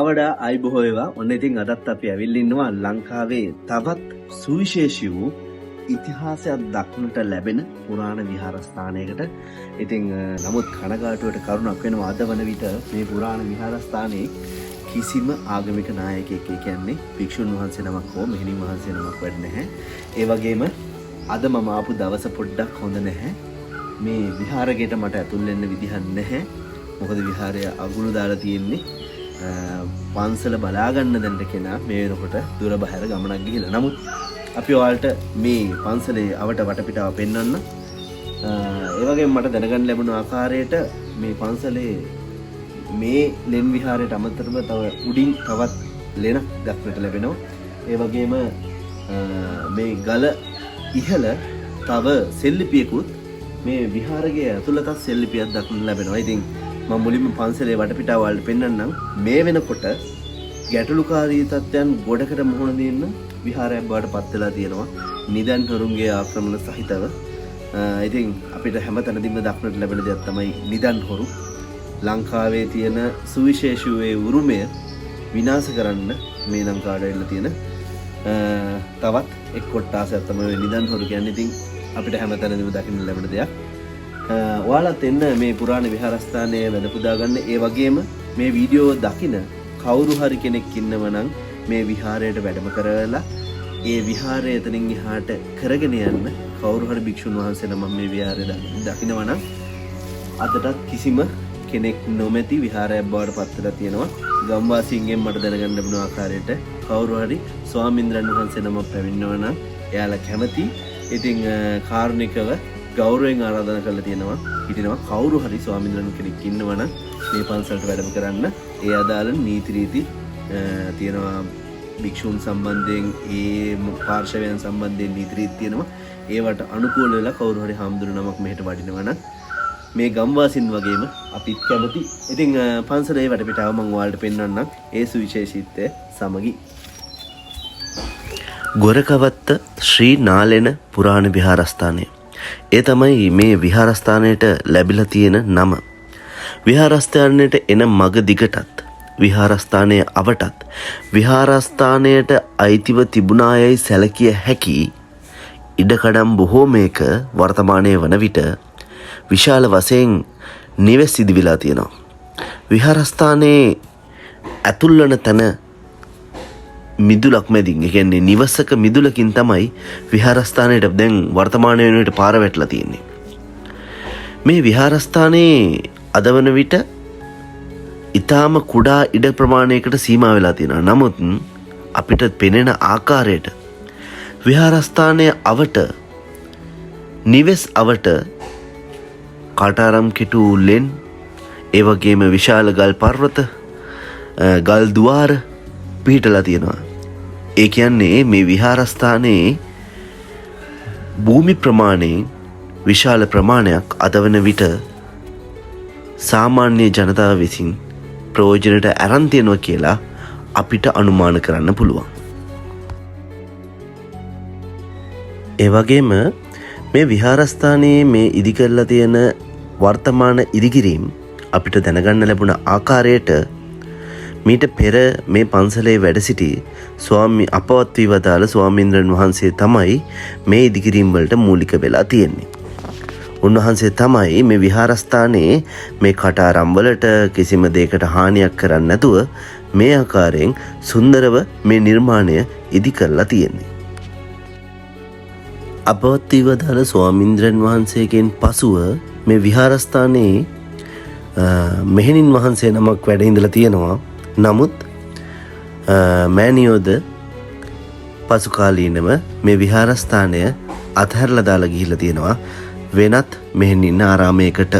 ආවඩා අයිබොහෝ වේවා. ඔන්න ඉතින් අදත් අපි ඇවිල්ලා ඉන්නවා ලංකාවේ තවත් සුවිශේෂී වූ ඉතිහාසයක් දක්නට ලැබෙන පුරාණ විහාරස්ථානයකට. ඉතින් නමුත් කනගාටුවට කරුණක් වෙනවා අද වන විට මේ පුරාණ විහාරස්ථානයේ කිසිම ආගමික නායකයෙක් කියන්නේ භික්ෂුන් වහන්සේ නමක් හෝ මෙහෙණින් වහන්සේ නමක් වැඩ නැහැ. ඒ වගේම අද මම ආපු දවස පොඩ්ඩක් හොඳ නැහැ. මේ විහාරයට මට ඇතුල් වෙන්න විදිහක් නැහැ. මොකද විහාරය අගුළු දාලා තියෙන්නේ. පන්සල බලාගන්න දැන්ට කෙනා මේ වෙනකොට දුර බහැර ගමනක් ගිහිල්ලා. නමුත් අපි ඔයාලට මේ පන්සලේ අවට වටපිටාව පෙන්වන්න. ඒ වගේම මට දැනගන්න ලැබුණ ආකාරයට මේ පන්සලේ මේ ලෙන් විහාරයට අමතරව තව උඩින් තවත් ලෙනක් දක්නට ලැබෙනවා. ඒ වගේම මේ ගල ඉහළ තව සෙල්ලිපියකුත් මේ විහාරයේ ඇතුළතත් සෙල්ලිපියක් දක්නට ලැබෙනවා. ඉතින් මම මුලින්ම පන්සලේ වටපිටාව වලට පෙන්වන්නම්. මේ වෙනකොට ගැටලුකාරී තත්ත්වයන් ගොඩකට මුහුණ දෙන්න විහාරයක් බවට පත් වෙලා තියෙනවා. නිදන් හොරුන්ගේ ආක්‍රමණ සහිතව. ඉතින් අපිට හැමතැනදීම දක්නට ලැබෙන දෙයක් තමයි නිදන් හොරු. ලංකාවේ තියෙන සුවිශේෂී වේ උරුමය විනාශ කරන්න මේ ලංකාවට එන්න තියෙන තවත් එක් කොටසක් තමයි නිදන් හොරු කියන්නේ. ඉතින් අපිට හැමතැනදීම දකින්න ලැබෙන දෙයක්. ඔයාලත් එන්න මේ පුරාණ විහාරස්ථානයේ වැඩ පුදා ගන්න. ඒ වගේම මේ වීඩියෝ දකින කවුරු හරි කෙනෙක් ඉන්නව නම් මේ විහාරයට වැඩම කරලා ඒ විහාරය එතනින් එහාට කරගෙන යන්න කවුරු හරි භික්ෂුන් වහන්සේ නම මේ විහාරය දකිනවා නම් අදටත් කිසිම කෙනෙක් නොමැති විහාරයක් බවට පත් වෙලා තියෙනවා. ගම්වාසීන්ගෙන් මට දැනගන්න ලැබුණ ආකාරයට කවුරු හරි ස්වාමීන්ද්‍රයන් වහන්සේ නම පැමිණෙනවා නම් එයාලා කැමති. ඉතින් කාරුණිකව ගෞරවයෙන් ආරාධනා කරලා තියෙනවා හිටිනවා කවුරු හරි ස්වාමීන්ද්‍රයන් කෙනෙක් ඉන්නවා නම් මේ පන්සලට වැඩම කරන්න. ඒ අදාළ නීති රීති තියෙනවා භික්ෂුන් සම්බන්ධයෙන් ඒ පාර්ශවයන් සම්බන්ධයෙන් නීති රීති තියෙනවා. ඒවට අනුකූල වෙලා කවුරු හරි හාමුදුරු නමක් මෙහෙට වඩිනවා නම් මේ ගම්වාසීන් වගේම අපිත් කැමති. ඉතින් පන්සලේ වටපිටාව මම ඔයාලට පෙන්වන්නම් ඒ සුවිශේෂීත්වය සමගි. ගොරකවත්ත ශ්‍රී නාලෙන පුරාණ විහාරස්ථානය. ඒ තමයි මේ විහාරස්ථානයට ලැබිලා තියෙන නම. විහාරස්ථානයට එන මග දිගටත් විහාරස්ථානයේ අවටත් විහාරස්ථානයට අයිතිව තිබුණායයි සැලකිය හැකි ඉඩකඩම් බොහෝමයක වර්තමානයේ වන විට විශාල වශයෙන් නිවෙස් ඉදිවිලා තියෙනවා. විහාරස්ථානයේ ඇතුල් වන තැන මිදුලක් මැදින්, ඒ කියන්නේ නිවසක මිදුලකින් තමයි විහාරස්ථානයට දැන් වර්තමාන වෙනුවට පාර වැටලා තියෙන්නේ. මේ විහාරස්ථානයේ අද වන විට ඊටාම කුඩා ඉඩ ප්‍රමාණයකට සීමා වෙලා තියෙනවා. නමුත් අපිට පෙනෙන ආකාරයට විහාරස්ථානයේ අවට නිවෙස් අවට කාටාරම් කිටු ලෙන්, ඒ වගේම විශාල ගල් පර්වත, ගල් ద్వාර පිහිටලා තියෙනවා. ඒ කියන්නේ මේ විහාරස්ථානයේ භූමි ප්‍රමාණයෙන් විශාල ප්‍රමාණයක් අද වන විට සාමාන්‍ය ජනතාව විසින් ප්‍රයෝජනට අරන් තියෙනවා කියලා අපිට අනුමාන කරන්න පුළුවන්. ඒ වගේම මේ විහාරස්ථානයේ මේ ඉදි කරලා තියෙන වර්තමාන ඉදිකිරීම් අපිට දැනගන්න ලැබුණ ආකාරයට මීට පෙර මේ පන්සලේ වැඩ සිටි අපවත් වී වදාළ ස්වාමීන්ද්‍රයන් වහන්සේ තමයි මේ ඉදිකිරීම් වලට මූලික වෙලා තියෙන්නේ. උන්වහන්සේ තමයි මේ විහාරස්ථානයේ මේ කටාරම් වලට කිසිම දෙයකට හානියක් කරන්නේ නැතුව මේ ආකාරයෙන් සුන්දරව මේ නිර්මාණය ඉදි කරලා තියෙන්නේ. අපවත් වී වදාළ ස්වාමීන්ද්‍රයන් වහන්සේගෙන් පසුව මේ විහාරස්ථානයේ මෙහෙණින් වහන්සේ නමක් වැඩ ඉඳලා තියෙනවා. නමුත් මෑණියෝද පසු කාලීනව මේ විහාරස්ථානය අතහැරලා දාලා ගිහිල්ලා තියෙනවා වෙනත් මෙහෙණින් ආරාමයකට.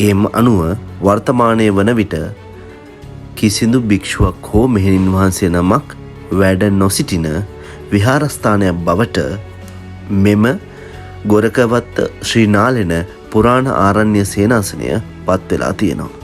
එම් අනුව වර්තමානයේ වන විට කිසිදු භික්ෂුවක් හෝ මෙහෙණින් වහන්සේ නමක් වැඩ නොසිටින විහාරස්ථානයක් බවට මෙම ගොරකවත්ත ශ්‍රී නාලෙන පුරාණ ආරණ්‍ය සේනාසනය පත් වෙලා තියෙනවා.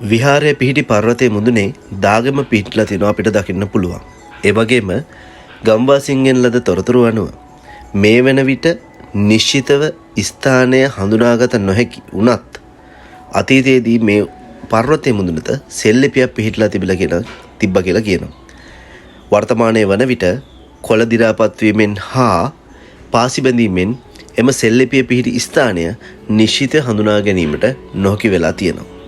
විහාරයේ පිහිටි පර්වතයේ මුදුනේ දාගම පිහිටලා තිනවා අපිට දකින්න පුළුවන්. ඒ වගේම ගම්වාසීන්ගෙන් ලද තොරතුරු අනුව මේ වෙන විට නිශ්චිතව ස්ථානය හඳුනාගත නොහැකි වුණත් අතීතයේදී මේ පර්වතයේ මුදුනට සෙල්ලිපියක් පිහිටලා තිබ්බා කියලා කියනවා. වර්තමානයේ වන විට කොළ දි รา පත් වීමෙන් හා පාසි බැඳීමෙන් එම සෙල්ලිපිය පිහිටි ස්ථානය නිශ්චිත හඳුනා ගැනීමට නොහැකි වෙලා තියෙනවා.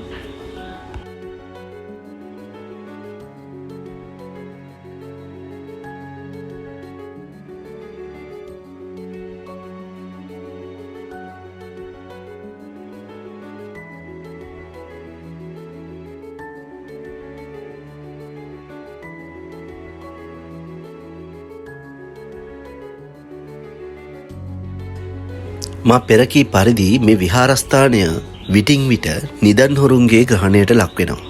මා පෙරකී පරිදි මේ විහාරස්ථානය විටින් විට නිදන් හොරුන්ගේ ග්‍රහණයට ලක් වෙනවා.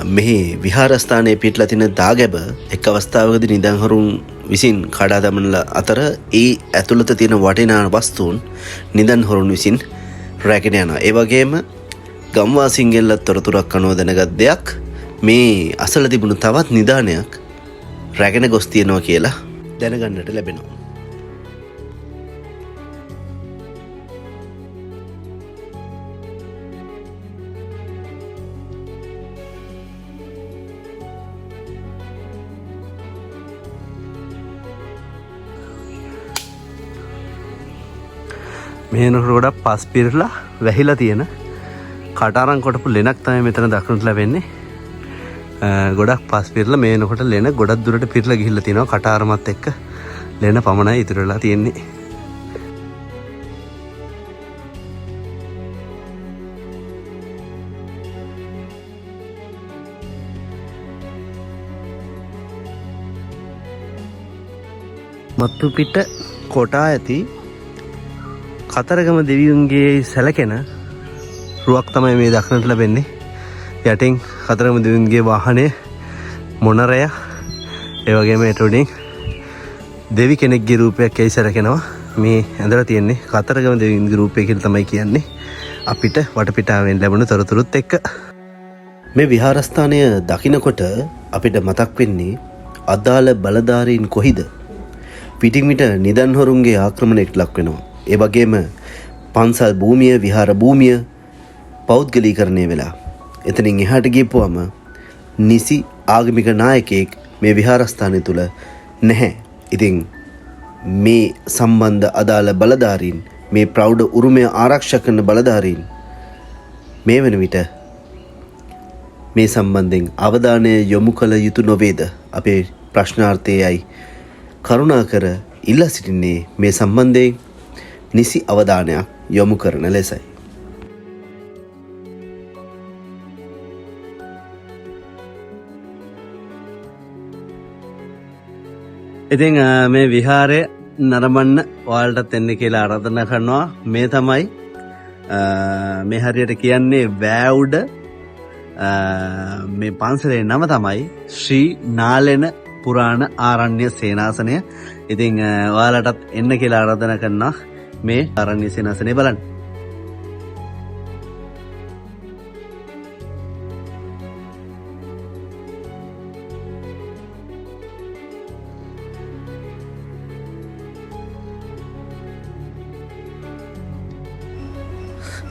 මෙහි විහාරස්ථානයේ පිටලා තියෙන දාගැබ එක් අවස්ථාවකදී නිදන් හොරුන් විසින් කඩා දමන අතර ඒ ඇතුළත තියෙන වටිනා වස්තුන් නිදන් හොරුන් විසින් රැගෙන යනවා. ඒ වගේම ගම්වාසීන්ගෙන් තොරතුරක් අනුව දැනගත් දෙයක් මේ අසල තිබුණු තවත් නිදානයක් රැගෙන ගොස් තියෙනවා කියලා දැනගන්නට ලැබෙනවා. මෙහෙනකොට ගොඩක් පස් පිරලා වැහිලා තියෙන කටාරම් කොටපු ලෙනක් තමයි මෙතන දක්නට ලැබෙන්නේ. ගොඩක් පස් පිරලා මේනකොට ලෙන ගොඩක් දුරට පිරලා ගිහිල්ලා තියෙනවා. කටාරමත් එක්ක ලෙන පමණයි ඉතුරු වෙලා තියෙන්නේ. මත්තු පිට කොටා ඇති කතරගම දෙවියන්ගේ සැලකෙන රුවක් තමයි මේ දක්නට ලැබෙන්නේ. යටින් කතරගම දෙවියන්ගේ වාහනේ මොනරය ඒ වගේම ඊට උඩින් දෙවි කෙනෙක්ගේ රූපයක් එයි සැලකෙනවා. මේ ඇඳලා තියෙන්නේ කතරගම දෙවියන්ගේ රූපය කියලා තමයි කියන්නේ අපිට වටපිටාවෙන් ලැබුණු තොරතුරුත් එක්ක. මේ විහාරස්ථානය දකින්නකොට අපිට මතක් වෙන්නේ අදාළ බලධාරීන් කොහිද? පිටින් පිට නිදන් හොරුන්ගේ ආක්‍රමණයට ලක් වෙනවා. ඒ වගේම පන්සල් භූමිය විහාර භූමිය පෞද්ගලීකරණය වෙලා එතනින් එහාට ගියපුවම නිසි ආගමික නායකයෙක් මේ විහාරස්ථානය තුල නැහැ. ඉතින් මේ සම්බන්ධ අදාළ බලධාරීන් මේ ප්‍රෞಢ උරුමය ආරක්ෂා කරන බලධාරීන් මේ වෙන විට මේ සම්බන්ධයෙන් අවධානය යොමු කළ යුතු නොවේද? අපේ ප්‍රශ්නාර්ථයයි කරුණාකර ඉල්ලා සිටින්නේ මේ සම්බන්ධයෙන් නිසි අවධානයක් යොමු කරන ලෙසයි. ඉතින් මේ විහාරය නරඹන්න ඔයාලටත් එන්න කියලා ආරාධනා කරනවා. මේ තමයි මේ හරියට කියන්නේ වැවුඩ මේ පන්සලේ නම තමයි ශ්‍රී නාලෙන පුරාණ ආරණ්‍ය සේනාසනය. ඉතින් ඔයාලටත් එන්න කියලා ආරාධනා කරනවා මේ ආරණ්‍ය සේනාසනය බලන්න.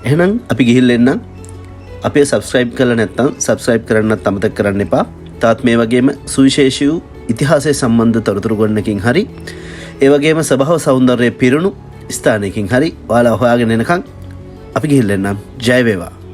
එහෙනම් අපි ගිහිල්ලා එන්නම්. අපේ සබ්ස්ක්‍රයිබ් කරලා නැත්නම් සබ්ස්ක්‍රයිබ් කරන්නත් අමතක කරන්න එපා. තාත් මේ වගේම සුවිශේෂී වූ ඉතිහාසය සම්බන්ධ තොරතුරු ගොන්නකින් හරි ඒ වගේම ස්වභාව සෞන්දර්යය පිරුණු ස්ථානයකින් හරි ඔයාලා හොයාගෙන එනකන් අපි ගිහිල්ලා එන්නම්. ජය වේවා.